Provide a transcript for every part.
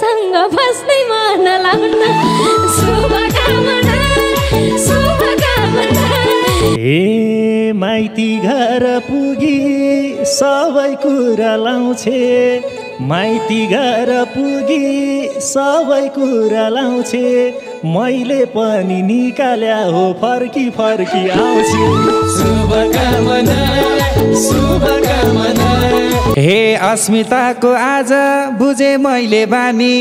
तिमीसँग बस्दै मन लाग्न शुभकामना शुभकामना ए माइती घर पुगी सबै कुरा लाउँछे माइती घर पुगी सबै कुरा लाउँछे मैले पनि निकाल्या हो फर्की फर्की आउँछु शुभकामना शुभकामना हे अस्मिताको आज बुझे मैले बानी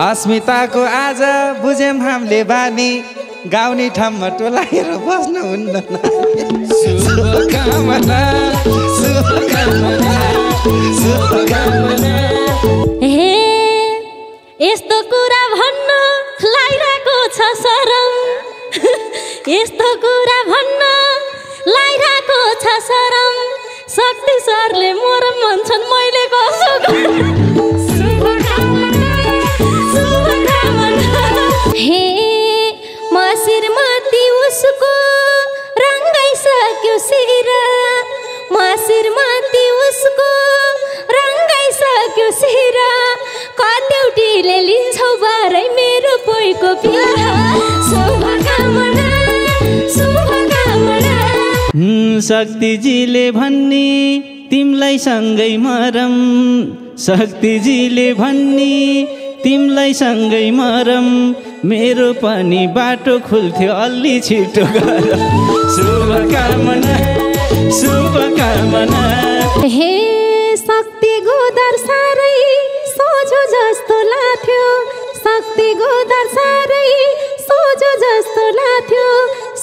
अस्मिताको आज बुझेम हामीले बानी गाउने ठाउँमा टोलाएर बस्नु हुन्न शुभकामना शुभकामना शुभकामना हे यस्तो कुरा भन्न लागिरहेको छ शरम यस्तो कुरा भन्न लागिरहेको छ शरम शक्ति सरले मोरम भन्छन् मैले कसो हे म श्रीमती उसको रङ्गाइसक्यो शिर म श्रीमती उसको रङ्गाइसक्यो शिर कतौटीले लिन्छौ बारै मेरो पोइको पिरा शुभकामना शुभकामना शक्तिजीले भन्ने तिमलाई सँगै मरम शक्तिजीले भन्ने तिमलाई सँगै मरम मेरो पनि बाटो खुल्थ्यो अलि छिटो गर शुभकामना शुभकामना हे शक्ति गोदर सारै सोझो जस्तो लाग्थ्यो शक्ति गोदर सारै सोझो जस्तो लाग्थ्यो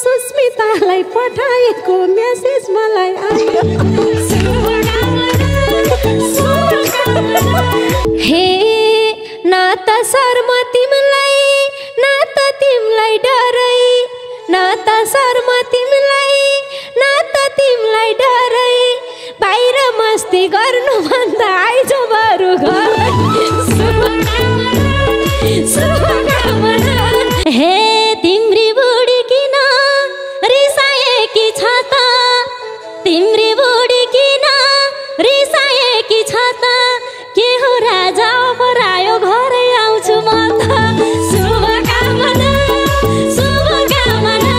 सुस्मितालाई पठाएको मेसेज मलाई आयो हे न त शर्म तिमीलाई न त तिमीलाई डरै न त शर्म तिमीलाई न त तिमीलाई डरै बाहिर मस्ती गर्नु भन्दा आइज बरु घर हे तिम्री बुढी किन रिसाएकी छ त तिम्री बुढी किन रिसाएकी छ त के हो राजा परायो घरै आउँछु म त शुभकामना शुभकामना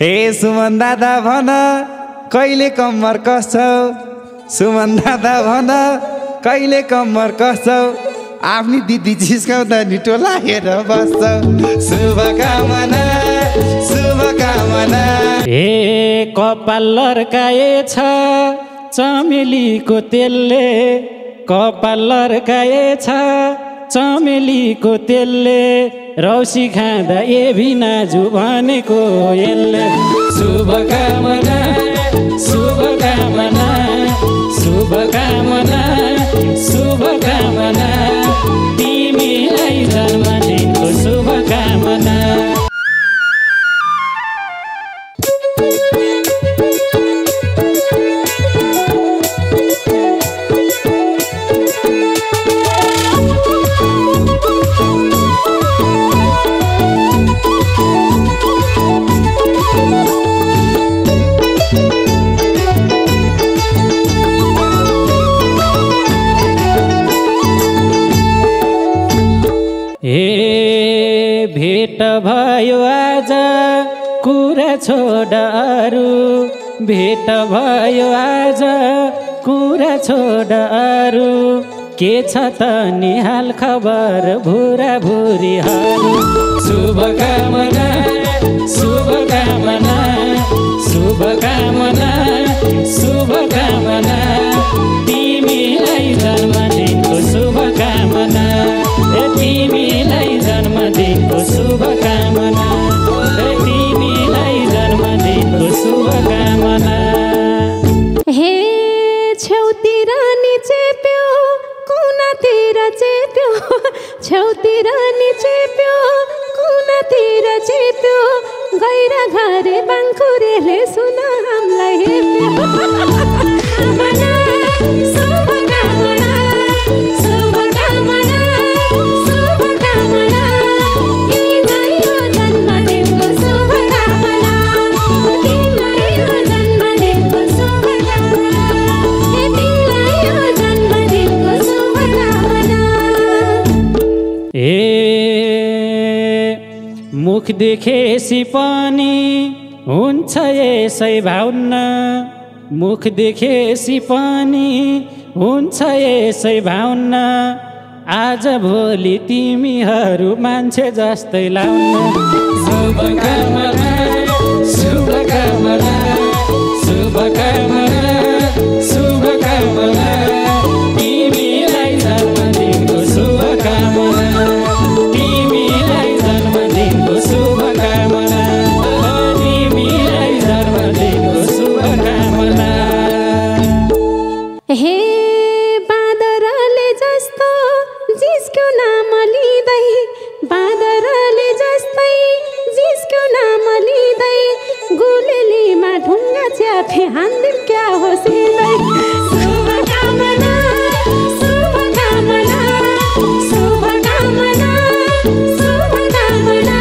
हे सुमन दादा भन कहिले कम्मर कस्छौ सुमन दादा भन कहिले कम्मर कस्छौ आफ्नी दिदी जिस्काउँदा नि टोलाएर बस्छौ शुभकामना शुभकामना हे कपाल लर्काएछ चमेलीको तेलले कपाल लर्काएछ चमेलीको तेलले रौसी खाँदा ए भिनाजु भनेको यसले शुभकामना शुभकामना शुभकामना शुभकामना तिमीलाई जन्मदिनको शुभकामना हे भेट भयो आज कुरा छोड अरू भेट भयो आज कुरा छोड अरू के छ त नि हाल खबर भुरा भुरीहरू शुभकामना शुभकामना शुभकामना शुभकामना तिमीलाई जन्मदिनको शुभकामना तिमीलाई जन्मदिनको शुभकामना तिमीलाई जन्मदिनको शुभकामना हे छेउतिर नि चेप्यो कुनातिर चेप्यो छेउतिर नि चेप्यो कुनातिर चेप्यो गएर घरे बाङ्खुरेले सुन हामीलाई हेप्यो शुभकामना शुभकामना शुभकामना तिमीलाई यो जन्मदिनको शुभकामना तिमीलाई यो जन्मदिनको शुभकामना तिमीलाई यो जन्मदिनको देखेसी पनि हुन्छ यसै भावना मुख देखेसी पनि हुन्छ यसै भावना आज भोलि तिमीहरू मान्छे जस्तै लाउन शुभकामना शुभकामना शुभकामना शुभकामना तिमीलाई जन्मदिनको शुभकामना तिमीलाई जन्मदिनको शुभकामना तिमीलाई जन्मदिनको शुभकामना हे बाँदरले जस्तो जिसको नाम लिँदै बाँदरले जस्तै जिसको नाम लिँदै गुलेलीमा ढुङ्गा च्याफे हान्दिम क्या हो सिँदै शुभकामना शुभकामना शुभकामना शुभकामना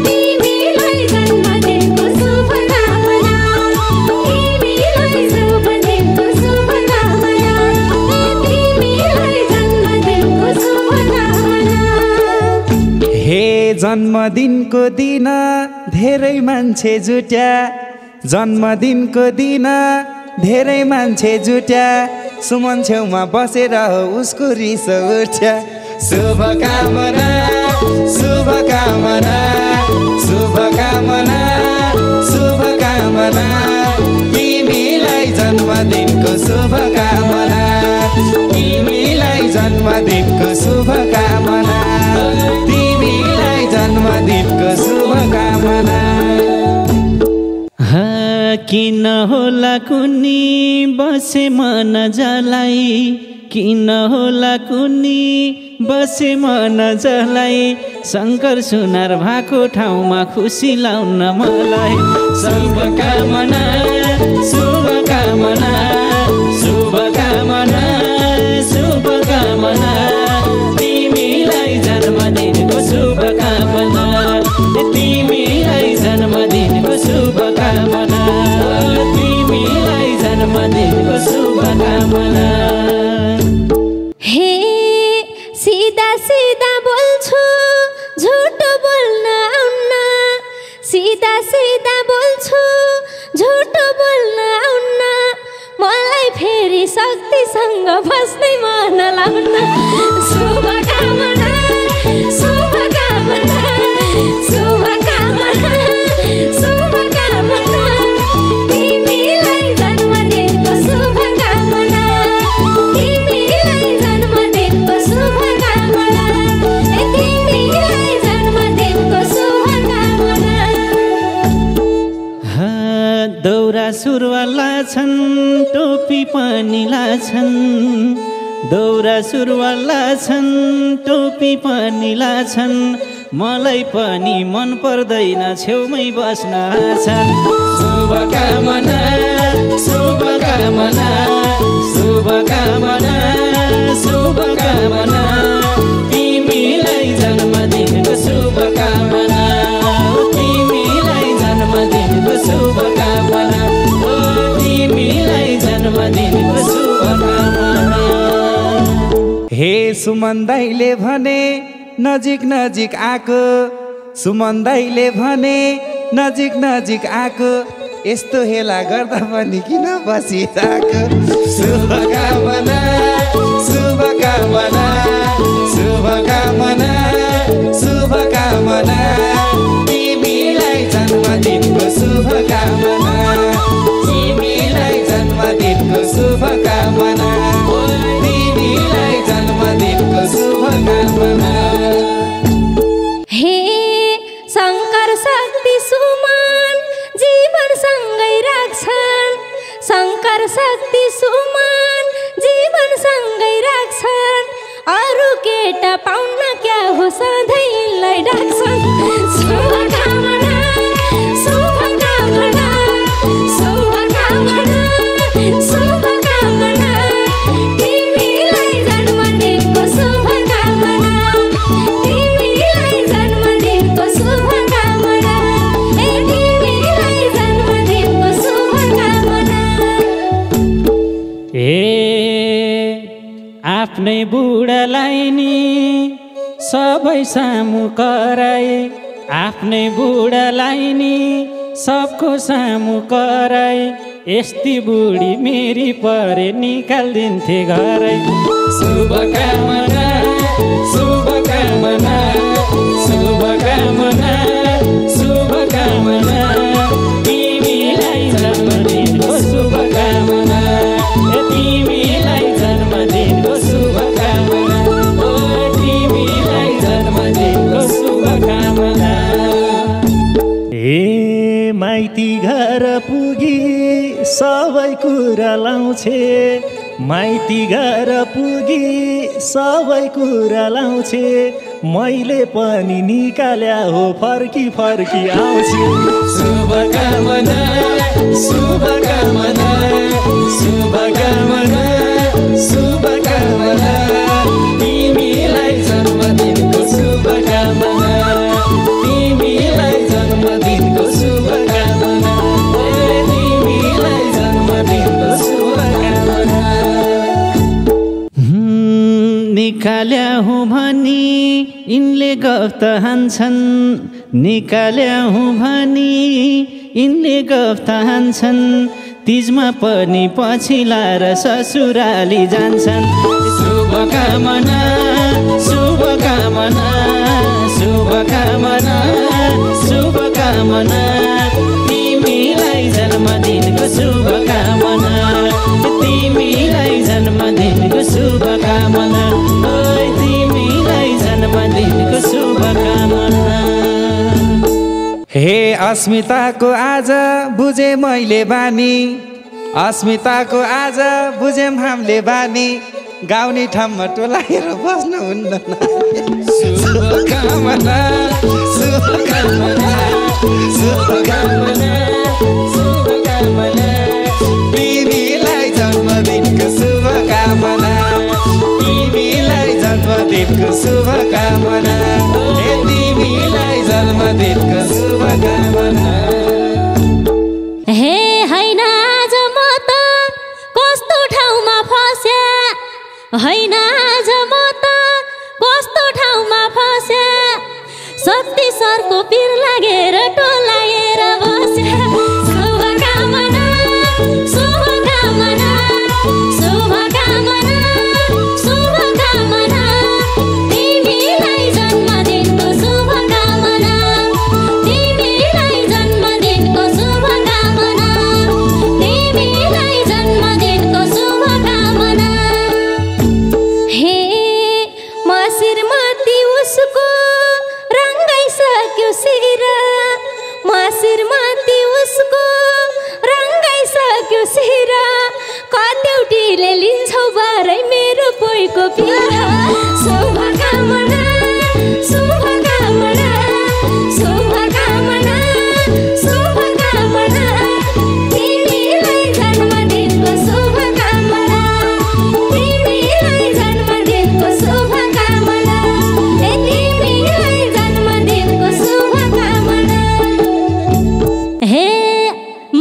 तिमीलाई जन्मदिनको शुभकामना तिमीलाई जन्मदिनको शुभकामना तिमीलाई जन्मदिनको शुभकामना हे जन्मदिनको दिन धेरै मान्छे जुट्या जन्मदिनको दिन धेरै मान्छे जुट्या सुमन छेउमा बसेर उसको रिस उठ्या शुभकामना शुभकामना शुभकामना शुभकामना तिमीलाई जन्मदिनको शुभकामना तिमीलाई जन्मदिनको शुभकामना तिमीलाई जन्मदिनको शुभकामना किन होला कुनी बसे मन जलाई किन होला कुनी बसे मन जलाई शङ्कर सुनार भएको ठाउँमा खुसी लाउन मलाई शुभकामना शुभकामना शुभकामना शुभकामना तिमीलाई जन्मदिनको शुभकामना तिमीलाई जन्मदिनको शुभकामना तिमीलाई जन्मदिनको शुभकामना हे सीधा सीधा बोल्छु झुट बोल्न आउन्न सीधा सीधा बोल्छु झुट बोल्न आउन्न मलाई फेरि शक्तिसँग बस्दै मन लाउन्न शुभकामना शुभकामना शुभकामना शुभकामना तिमीलाई जन्मदिनको शुभकामना तिमीलाई जन्मदिनको शुभकामना तिमीलाई जन्मदिनको शुभकामना दौरा सुरुवाल लाछन् टोपी पनि लाछन् दौरा सुरुवाल लाछन् टोपी पनि लाछन् मलाई पनि मन पर्दैन छेउमै बस्न छन् शुभकामना शुभकामना शुभकामना शुभकामना तिमीलाई जन्मदिनको शुभकामना तिमीलाई जन्मदिनको शुभकामना तिमीलाई जन्मदिनको शुभकामना हे सुमन दाइले भने नजिक नजिक आको सुमन दाइले भने नजिक नजिक आको यस्तो हेला गर्दा पनि किन बसिरहेको शुभकामना शुभकामना शुभकामना शुभकामना तिमीलाई जन्मदिनको शुभकामना तिमीलाई जन्मदिनको शुभकामना तिमीलाई जन्मदिनको शुभकामना हे शङ्कर शक्ति सुमन जीवनसँगै राख्छन् शङ्कर शक्ति सुमन जीवनसँगै राख्छन् अरू केटा पाउन क्या हो सधैँलाई डाक्छन् शुभकामना शुभकामना शुभकामना शुभकामना तिमीलाई जन्मदिनको शुभकामना तिमीलाई जन्मदिनको शुभकामना तिमीलाई जन्मदिनको शुभकामना आफ्नै बुढालाई नि सबै सामु कराए आफ्नै बुढालाई नि सबको सामु कराई यस्ती बुढी मेरी परे निकाल्दिन्थे घरै शुभकामना शुभकामना शुभकामना शुभकामना तिमीलाई जन्मदिनको शुभकामना तिमीलाई जन्मदिनको शुभकामना तिमीलाई जन्मदिनको शुभकामना माइती घर पुगी सबै कुरा लाउँछे माइती घर पुगी सबै कुरा लाउँछे मैले पनि निकाल्या हो फर्की फर्की आउँछु शुभकामना शुभकामना शुभकामना शुभकामना तिमीलाई जन्मदिनको शुभकामना तिमीलाई जन्मदिनको शुभकामना तिमीलाई जन्मदिनको शुभकामना निकाल्या हुँ भनी यिनले गफ त हान्छन् निकाल्या हुँ भनी यिनले गफ त हान्छन् तिजमा पनि पछि लाएर ससुराली जान्छन् शुभकामना शुभकामना शुभकामना शुभकामना तिमीलाई जन्मदिनको शुभकामना तिमीलाई जन्मदिनको शुभकामना तिमीलाई जन्मदिनको शुभकामना हे अस्मिताको आज बुझे मैले बानी अस्मिताको आज बुझेम हामीले बानी गाउने ठाउँमा टोलाएर बस्नुहुन्न शुभकामना शुभकामना शुभकामना शुभकामना तिमीलाई जन्मदिनको शुभकामना तिमीलाई जन्मदिनको शुभकामना तिमीलाई जन्मदिनको शुभकामना हे हैन आज म त कस्तो ठाउँमा फस्या हैन आज म त कस्तो ठाउँमा फस्या शक्ति सरको पिर लागेर टोलाएर बस्या शुभकामना शुभकामना शुभकामना शुभकामना तिमीलाई जन्मदिनको शुभकामना तिमीलाई जन्मदिनको शुभकामना तिमीलाई जन्मदिनको शुभकामना हे म श्रीमती उसको रङ्गाइसक्यो शिर म श्रीमती उसको रङ्गाइसक्यो शिर कतौटीले लिन्छौ बारै मेरो पोइको पिर शुभकामना शुभकामना शुभकामना शुभकामना तिमीलाई जन्मदिनको शुभकामना तिमीलाई जन्मदिनको शुभकामना तिमीलाई जन्मदिनको शुभकामना हे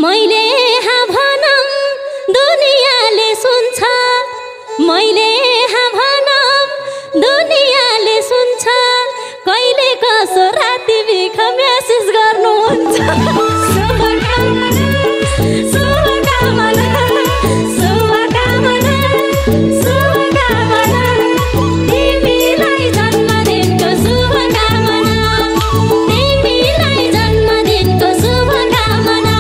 मैले यहाँ भनम दुनियाँले सुन्छ मैले यहाँ भनम दुनियाँले सुन्छ कहिले कसो राति बिख म्यासेज गर्नुहुन्छ शुभकामना शुभकामना शुभकामना शुभकामना तिमीलाई जन्मदिनको शुभकामना तिमीलाई जन्मदिनको शुभकामना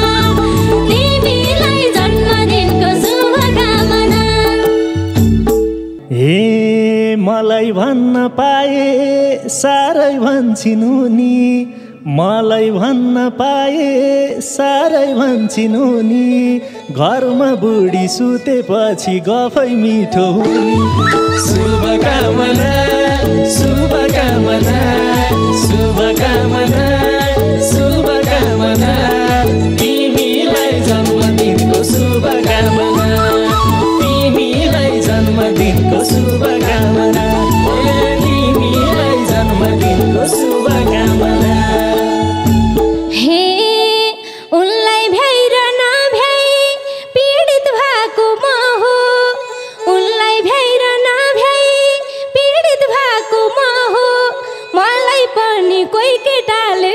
तिमीलाई जन्मदिनको शुभकामना हे मलाई भन्न पाए साह्रै भन्छिन् उनी मलाई भन्न पाए साह्रै भन्छिन् उनी घरमा बुढी सुतेपछि गफै मिठो हुने शुभकामना शुभकामना शुभकामना शुभकामना तिमीलाई जन्मदिनको शुभकामना तिमीलाई जन्मदिनको शुभकामना तिमीलाई जन्मदिनको शुभकामना हे उनलाई भ्याइ र नभ्याइ पीडित भएको म हो उनलाई भ्याइ र नभ्याइ पीडित भएको म हो मलाई पनि कोही केटाले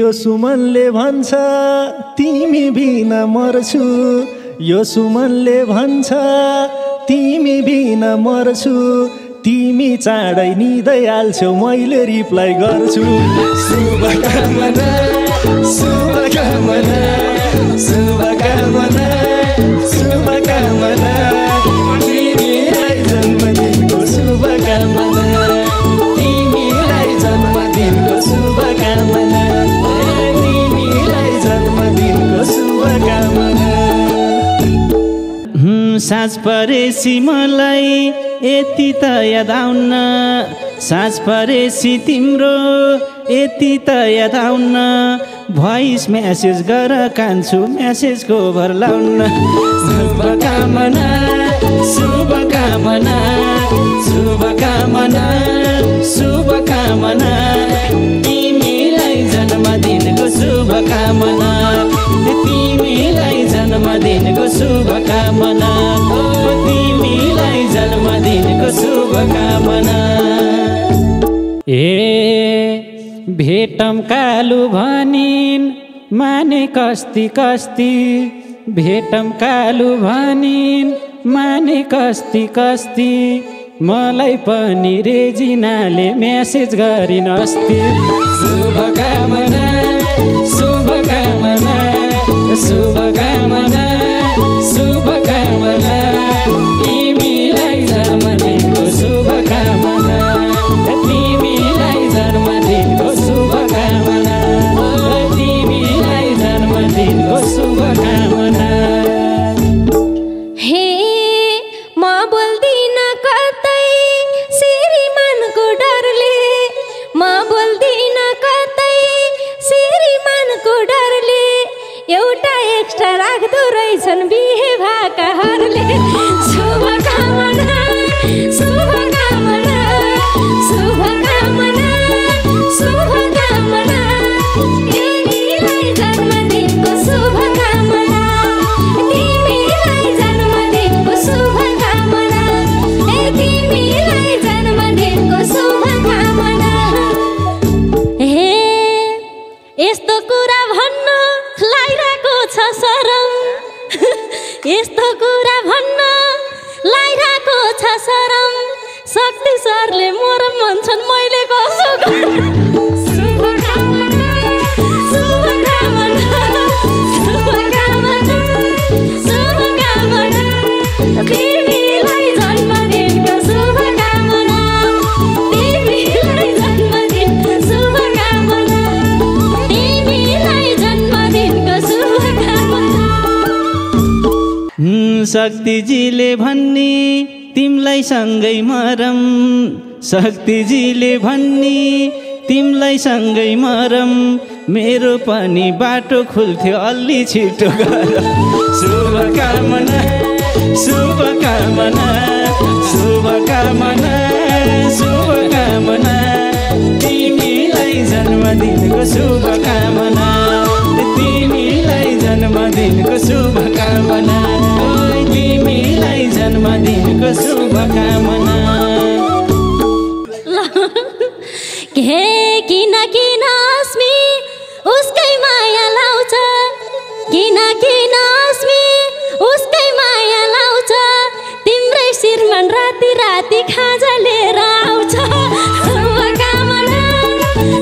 यो सुमनले भन्छ तिमी बिना मर्छु, यो सुमनले भन्छ तिमी बिना मर्छु, तिमी चाँडै निदै हाल्छौ मैले रिप्लाई गर्छु। शुभकामना शुभकामना शुभकामना शुभकामना, तिमीलाई जन्मदिनको शुभकामना, तिमीलाई जन्मदिनको शुभकामना, तिमीलाई जन्मदिनको शुभकामना। साँझ परेसी मलाई यति त याद आउन, साँझ परेसी तिम्रो यति त याद आउन, भोइस म्यासेज गर कान्छु म्यासेजको भर लाउन। शुभकामना शुभकामना शुभकामना शुभकामना, तिमीलाई जन्मदिनको शुभकामना, तिमीलाई जन्मदिनको शुभकामना, तिमीलाई जन्मदिनको शुभकामना। भेटम कालु भनिन् माने कस्ती कस्ती, भेटम कालु भनिन् माने कस्ती कस्ती, मलाई पनि रेजिनाले म्यासेज गरिन् अस्ति। शुभकामना शुभकामना शुभकामना शुभकामना, तिमीलाई जन्मदिनको शुभकामना, तिमीलाई जन्मदिनको शुभकामना, तिमीलाई जन्मदिनको शुभकामना। हे म बोल्दिन कतै श्रीमानको डरले, म बोल्दिन कतै श्रीमानको डरले, एउटा एक्स्ट्रा राख्दो रहेछन् बिहे भएकाहरूले। शुभकामना शुभकामना शुभकामना शुभकामना, तिमीलाई जन्मदिनको शुभकामना, तिमीलाई जन्मदिनको शुभकामना, तिमीलाई जन्मदिनको शुभकामना। हे यस्तो कुरा भन्न लागिरहेको छ शरम, यस्तो कुरा भन्न लागिरहेको छ शरम, शक्ति सरले मोरम भन्छन् मैले कसो गर्नु। शुभकामना शुभकामना शुभकामना शुभकामना, तिमीलाई जन्मदिनको शुभकामना, तिमीलाई जन्मदिनको शुभकामना, तिमीलाई जन्मदिनको शुभकामना। शक्तिजीले भन्ने तिमलाई सँगै मरम, शक्तिजीले भन्ने तिमलाई सँगै मरम, मेरो पनि बाटो खुल्थ्यो अलि छिटो गर। शुभकामना शुभकामना शुभकामना शुभकामना, तिमीलाई जन्मदिनको शुभकामना, तिमीलाई जन्मदिनको शुभकामना, तिमीलाई जन्मदिनको शुभकामना। किन किन अस्मी उसकै माया लाउँछ, किन किन अस्मी उसकै माया लाउँछ, तिम्रै श्रीमान राति राति खाजा लिएर आउँछ। शुभकामना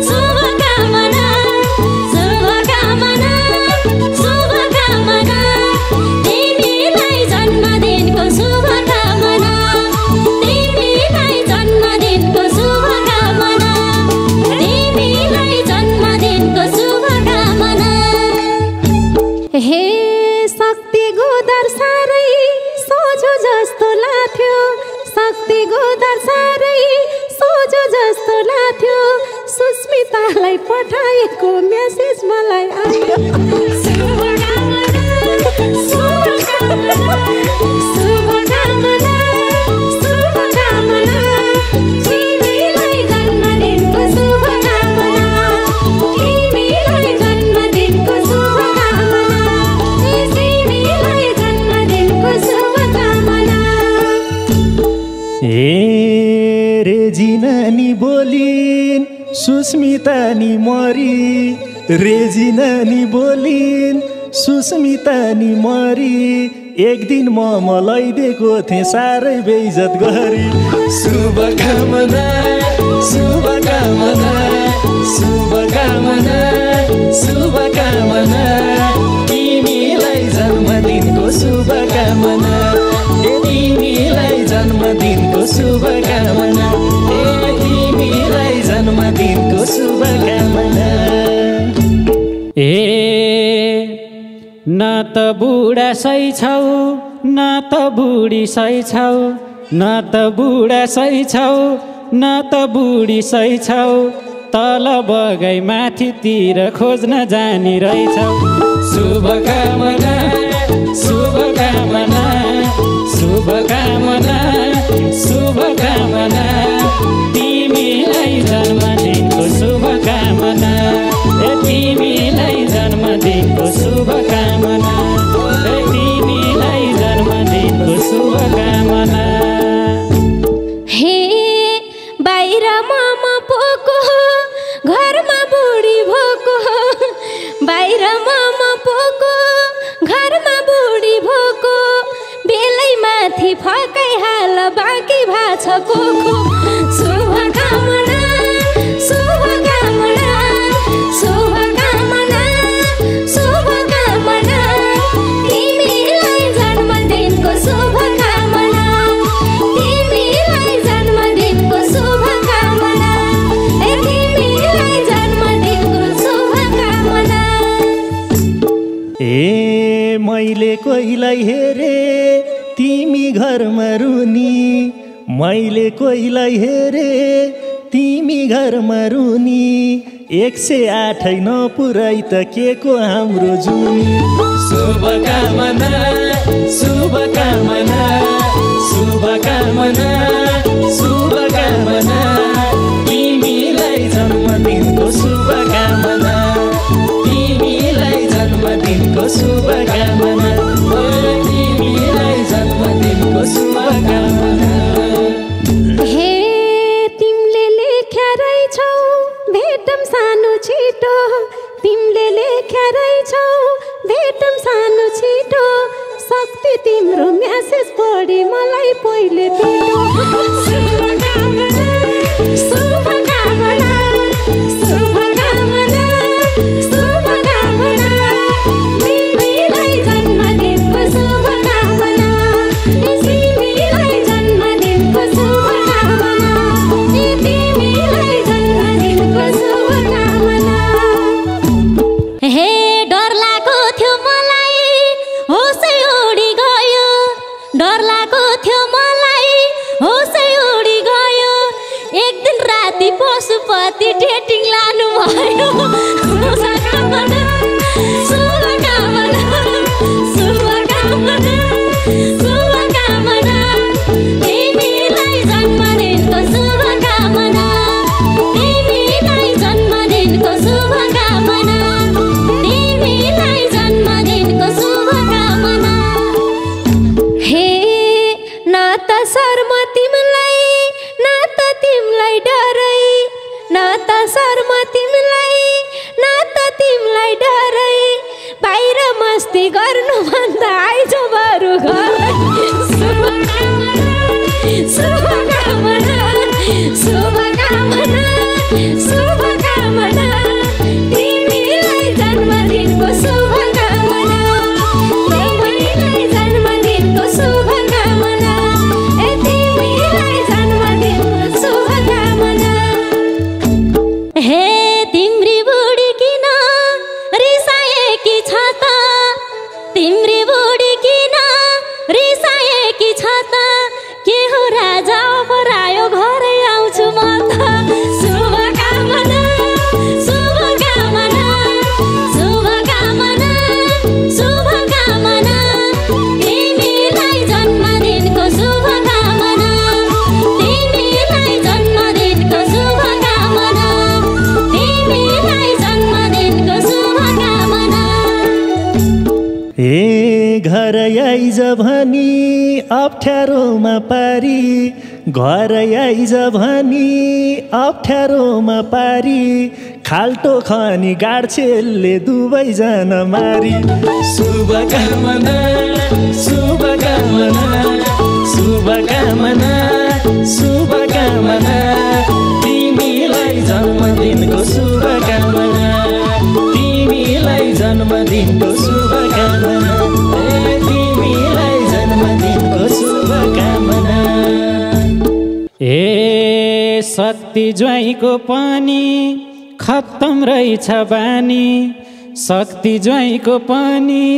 शुभकामना शुभकामना शुभकामना, तिमीलाई जन्मदिनको शुभकामना, तिमीलाई जन्मदिनको शुभकामना, तिमीलाई जन्मदिनको शुभकामना। हे शक्ति गोदर साह्रै सोझो जस्तो लाग्थ्यो, शक्ति गोदर साह्रै सोझो जस्तो लाग्थ्यो, सुस्मितालाई पठाएको मेसेज मलाई आयो। शुभकामना शुभकामना शुभकामना शुभकामना, तिमीलाई जन्मदिनको शुभकामना, तिमीलाई जन्मदिनको शुभकामना, तिमीलाई जन्मदिनको शुभकामना। रेजिना नि बोलिन् सुस्मिता नि मरी रेजिना नि बोलिन् सुस्मिता नि मरी एक दिन म मलाइदिएको थिएँ साह्रै बेइज्जत गरी शुभकामना शुभकामना शुभकामना शुभकामना तिमीलाई जन्मदिनको शुभकामना तिमीलाई जन्मदिनको शुभकामना तिमीलाई जन्मदिनको शुभकामना न त बुढा सही छौ न त बुढी सही छौ न त बुढा सही छौ न त बुढी सही छौ तल बगाई माथितिर खोज्न जानी रहेछौ शुभकामना शुभकामना शुभकामना शुभकामना तिमीलाई जन्मदिनको शुभकामना तिमीलाई जन्मदिनको शुभकामना तिमीलाई जन्मदिनको शुभकामना हे बाहिर मामा पोको घरमा बुढी भोको बाहिर मामा पोको घरमा बुढी भोको बेलै माथि फकाइहाल बाँकी भाछ कोको शुभकामना शुभकामना शुभकामना शुभकामना तिमीलाई जन्मदिनको शुभकामना तिमीलाई जन्मदिनको शुभकामना तिमीलाई जन्मदिनको शुभकामना मैले कोहीलाई हेरे तिमी घरमा रुनी मैले कोहीलाई हेरे तिमी घरमा रुनी 108 नपुराइ त के को हाम्रो जुनी शुभकामना शुभकामना शुभकामना शुभकामना तिमीलाई जन्मदिनको शुभकामना तिमीलाई जन्मदिनको शुभकामना तिमीलाई जन्मदिनको शुभकामना हे तिमीले लेख्या रहेछौ भेटौँ सानो छिटो तिमीले लेख्या रहेछौ भेटौँ सानो छिटो शक्ति तिम्रो म्यासेज पढी मलाई पहिले भेटो शुभकामना शुभकामना शुभकामना शुभकामना तिमीलाई जन्मदिनको शुभकामना तिमीलाई जन्मदिनको शुभकामना तिमीलाई जन्मदिनको शुभकामना हे डर लागेको थियो मलाई होसै उडी गयो डर लागेको थियो मलाई होसै उडी गयो एक दिन राति पशुपति डेटिङ लानु भयो शुभकामना शुभकामना शुभकामना शुभकामना तिमीलाई जन्मदिनको शुभकामना तिमीलाई जन्मदिनको शुभकामना तिमीलाई जन्मदिनको शुभकामना हे न त शर्म तिमीलाई न त तिमीलाई डरै न त शर्म तिमीलाई न त तिमीलाई डरै बाहिर मस्ती गर्नुभन्दा आइज बरु घर शुभकामना शुभकामना शुभकामना शुभकामना तिमीलाई जन्मदिनको शुभकामना तिमीलाई जन्मदिनको शुभकामना तिमीलाई जन्मदिनको शुभकामना हे तिम्री बुढी किन रिसाएकी छ त तिम्री बुढी किन रिसाएकी छ त के हो राजा परायो घरै आउँछु म त शुभकामना शुभकामना शुभकामना शुभकामना तिमीलाई जन्मदिनको शुभकामना तिमीलाई जन्मदिनको शुभकामना तिमीलाई जन्मदिनको शुभकामना घर आइज भनी अप्ठ्यारोमा पारी घर आइज भनी अप्ठ्यारोमा पारी खाल्टो खनी गाड्छेलले दुवैजना मारी शुभकामना शुभकामना शुभकामना शुभकामना तिमीलाई जन्मदिनको शुभकामना तिमीलाई जन्मदिनको शुभकामना तिमीलाई जन्मदिनको शुभकामना ए शक्ति ज्वाइँको पनि खत्तम रहेछ बानी शक्ति ज्वाइँको पनि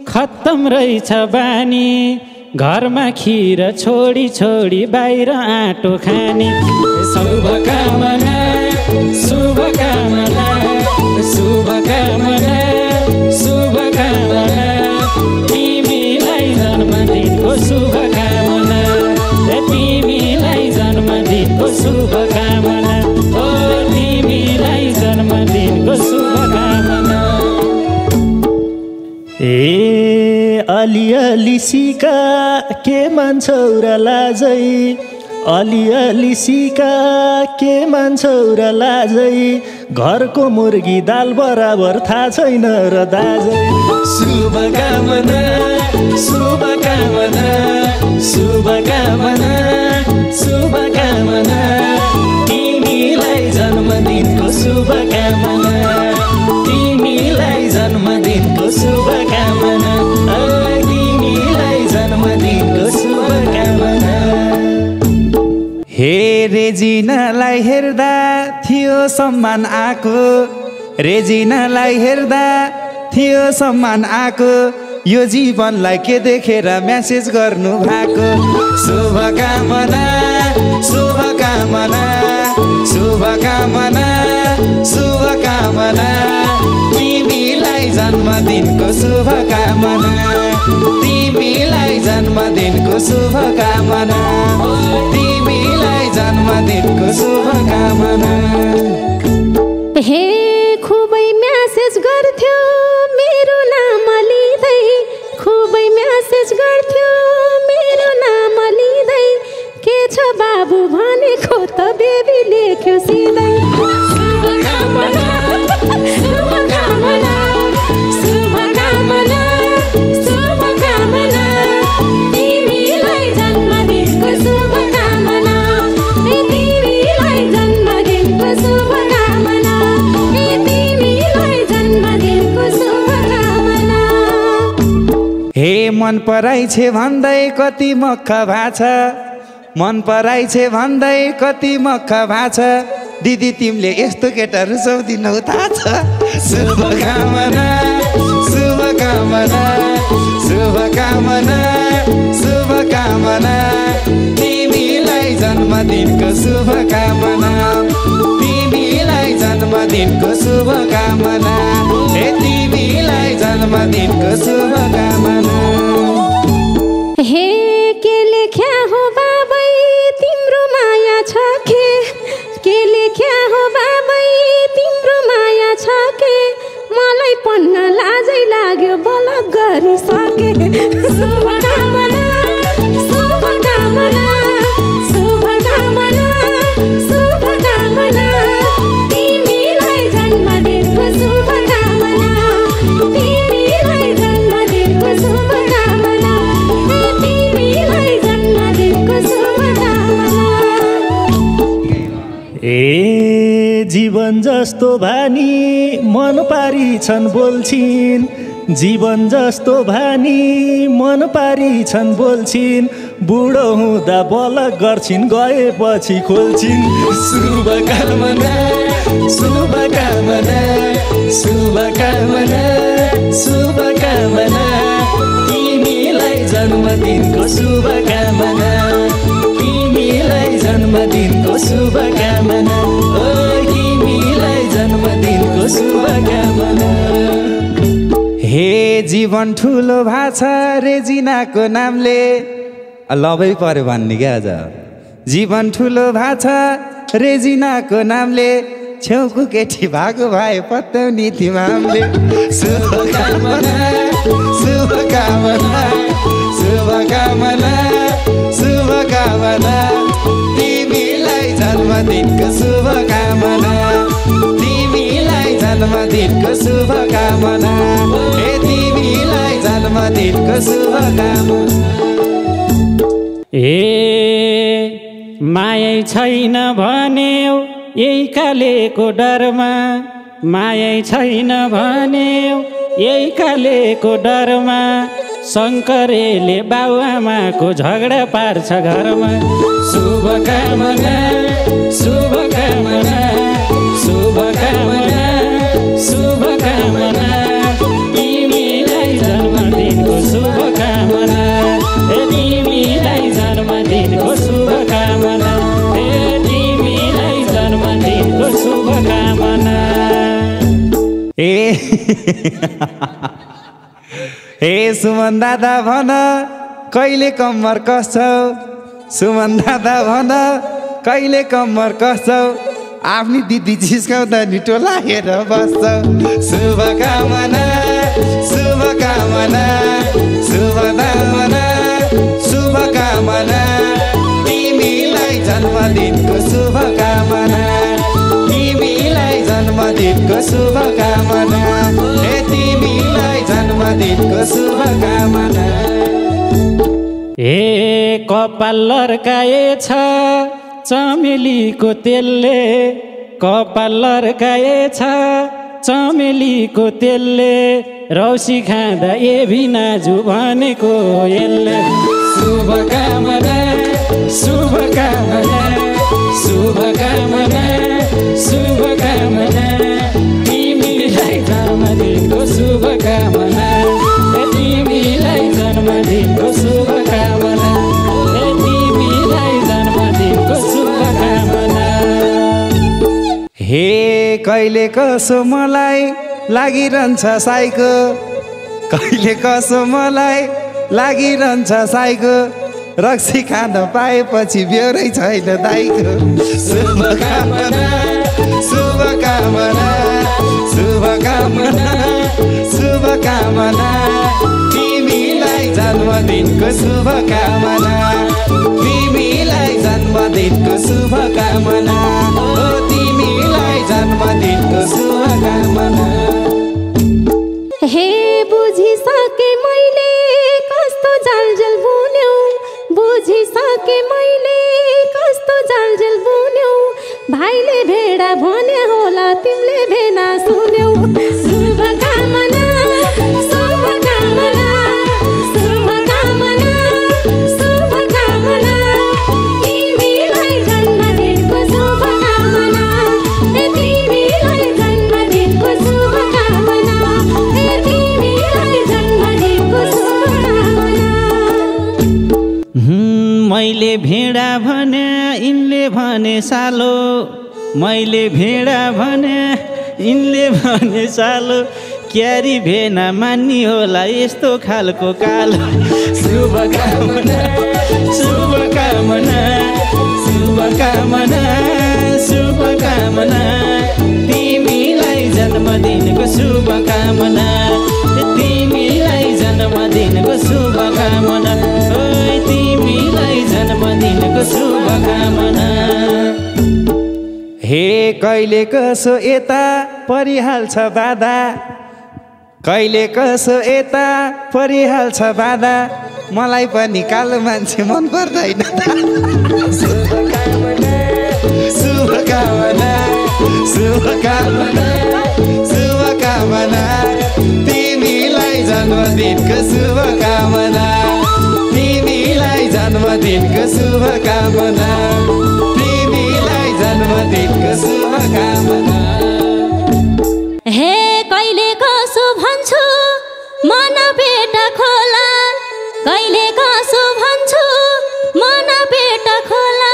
खत्तम रहेछ बानी घरमा खिर छोडी छोडी बाहिर आँटो खाने शुभकामना शुभकामना शुभकामना शुभकामना तिमीलाई जन्मदिनको शुभकामना तिमीलाई जन्मदिनको शुभकामना ओ तिमीलाई जन्मदिनको शुभकामना ए अलिअलि सिका के मान्छौ र लाजै अलिअलि सिका के मान्छौ र लाजै घरको मुर्गी दाल बराबर थाहा छैन र दाजै शुभकामना शुभकामना शुभकामना शुभकामना तिमीलाई जन्मदिनको शुभकामना तिमीलाई जन्मदिनको शुभकामना तिमीलाई जन्मदिनको शुभकामना हे रेजिनालाई हेर्दा थियो सम्मान आएको रेजिनालाई हेर्दा थियो सम्मान आएको यो जीवनलाई के देखेर म्यासेज गर्नु भएको शुभकामना शुभकामना शुभकामना शुभकामना तिमीलाई जन्मदिनको शुभकामना तिमीलाई जन्मदिनको शुभकामना तिमीलाई जन्मदिनको शुभकामना हे खुबै म्यासेज गर्थ्यो मेरो नाम लिँदै खुबै म्यासेज गर्थ्यो मेरो नाम लिँदै के छ बाबु भनेको त बेबी लेख्यो सिधै शुभकामना शुभकामना शुभकामना शुभकामना तिमीलाई जन्मदिनको शुभकामना तिमीलाई जन्मदिनको शुभकामना तिमीलाई जन्मदिनको शुभकामना हे मन पराइ छे भन्दै कति मक्ख भाछ मन पराइ छे भन्दै कति मक्ख भाछ दिदी तिमीले यस्तो केटा रुचाउँदिनौ थाहा छ शुभकामना शुभकामना शुभकामना शुभकामना तिमीलाई जन्मदिनको शुभकामना तिमीलाई जन्मदिनको शुभकामना तिमीलाई जन्मदिनको शुभकामना हे के लेख्या हो बाबै तिम्रो माया छ के लेख्या हो बाबै तिम्रो माया छ के मलाई पढ्न लाजै लाग्यो बलक गरिसके शुभकामना शुभकामना शुभकामना शुभकामना तिमीलाई जन्मदिनको शुभकामना तिमीलाई जन्मदिनको शुभकामना तिमीलाई जन्मदिनको शुभकामना ए जीवन जस्तो भानी मन पारी छन् बोल्छिन् जीवन जस्तो भानी मन पारी छन् बोल्छिन् बुढो हुँदा बलक गर्छिन् गएपछि खोल्छिन् शुभकामना शुभकामना शुभकामना शुभकामना तिमीलाई जन्मदिनको शुभकामना तिमीलाई जन्मदिनको शुभकामना ओ तिमीलाई जन्मदिनको शुभकामना हे जीवन ठुलो भाछ रेजिनाको नामले लबै पर्यो भन्ने क्या आज जीवन ठुलो भाछ रेजिनाको नामले छेउको केटी भएको भए पत्याउने थियौँ हामीले शुभकामना शुभकामना शुभकामना शुभकामना जन्मदिनको शुभकामना तिमीलाई जन्मदिनको शुभकामना हे तिमीलाई जन्मदिनको शुभकामना ए मायै छैन भन्यो यही कालेको डरमा मायै छैन भन्यो यही कालेको डरमा शङ्करेले बाबुआमाको झगडा पार्छ घरमा शुभकामना शुभकामना शुभकामना शुभकामना तिमीलाई जन्मदिनको शुभकामना तिमीलाई जन्मदिनको शुभकामना तिमीलाई जन्मदिनको शुभकामना हे सुमन दादा भन कहिले कम्मर कस्छौ सुमन दादा भन कहिले कम्मर कस्छौ आफ्नी दिदी जिस्काउँदा नि टोलाएर बस्छौ शुभकामना शुभकामना शुभकामना शुभकामना तिमीलाई जन्मदिनको शुभकामना तिमीलाई जन्मदिनको शुभकामना हे तिमीलाई जन्मदिनको शुभकामना ए कपाल लर्काएछ चमेलीको तेलले कपाल लर्काएछ चमेलीको तेलले रौसी खाँदा ए भिनाजु भनेको यसले शुभकामना शुभकामना शुभकामना शुभकामना तिमीलाई जन्मदिनको शुभकामना तिमीलाई जन्मदिनको शुभकामना तिमीलाई जन्मदिनको शुभकामना हे कहिले कसो मलाई लागिरहन्छ साइको कहिले कसो मलाई लागिरहन्छ साइको रक्सी खान पाएपछि बेहोरै छैन दाइको शुभकामना शुभकामना शुभकामना शुभकामना तिमीलाई जन्मदिनको शुभकामना तिमीलाई जन्मदिनको शुभकामना ओ तिमीलाई जन्मदिनको शुभकामना हे बुझिसके मैले कस्तो जालजल बुन्यौ बुझिसके मैले कस्तो जालजल बुन्यौ भाइले भेडा भने होला तिमीले भेना सुन्यौ शुभकामना शुभकामना शुभकामना शुभकामना तिमीलाई जन्मदिनको शुभकामना तिमीलाई जन्मदिनको शुभकामना तिमीलाई जन्मदिनको शुभकामना मैले भेडा भने यिनले भने सालो मैले भेडा भने यिनले भने सालो क्यारी भेना मान्ने होला यस्तो खालको कालो शुभकामना शुभकामना शुभकामना शुभकामना तिमीलाई जन्मदिनको शुभकामना तिमीलाई जन्मदिनको शुभकामना तिमीलाई जन्मदिनको शुभकामना हे कहिले कसो यता परिहाल्छ बाधा कहिले कसो यता परिहाल्छ बाधा मलाई पनि कालो मान्छे मन पर्दैन शुभकामना शुभकामना शुभकामना शुभकामना तिमीलाई जन्मदिनको शुभकामना तिमीलाई जन्मदिनको शुभकामना तिमीलाई जन्मदिनको शुभकामना हे कहिले कसो भन्छु मन पेट खोला कहिले कसो भन्छु मन पेट खोला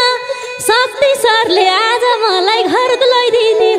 शक्ति सरले आज मलाई घर ल्याइदिने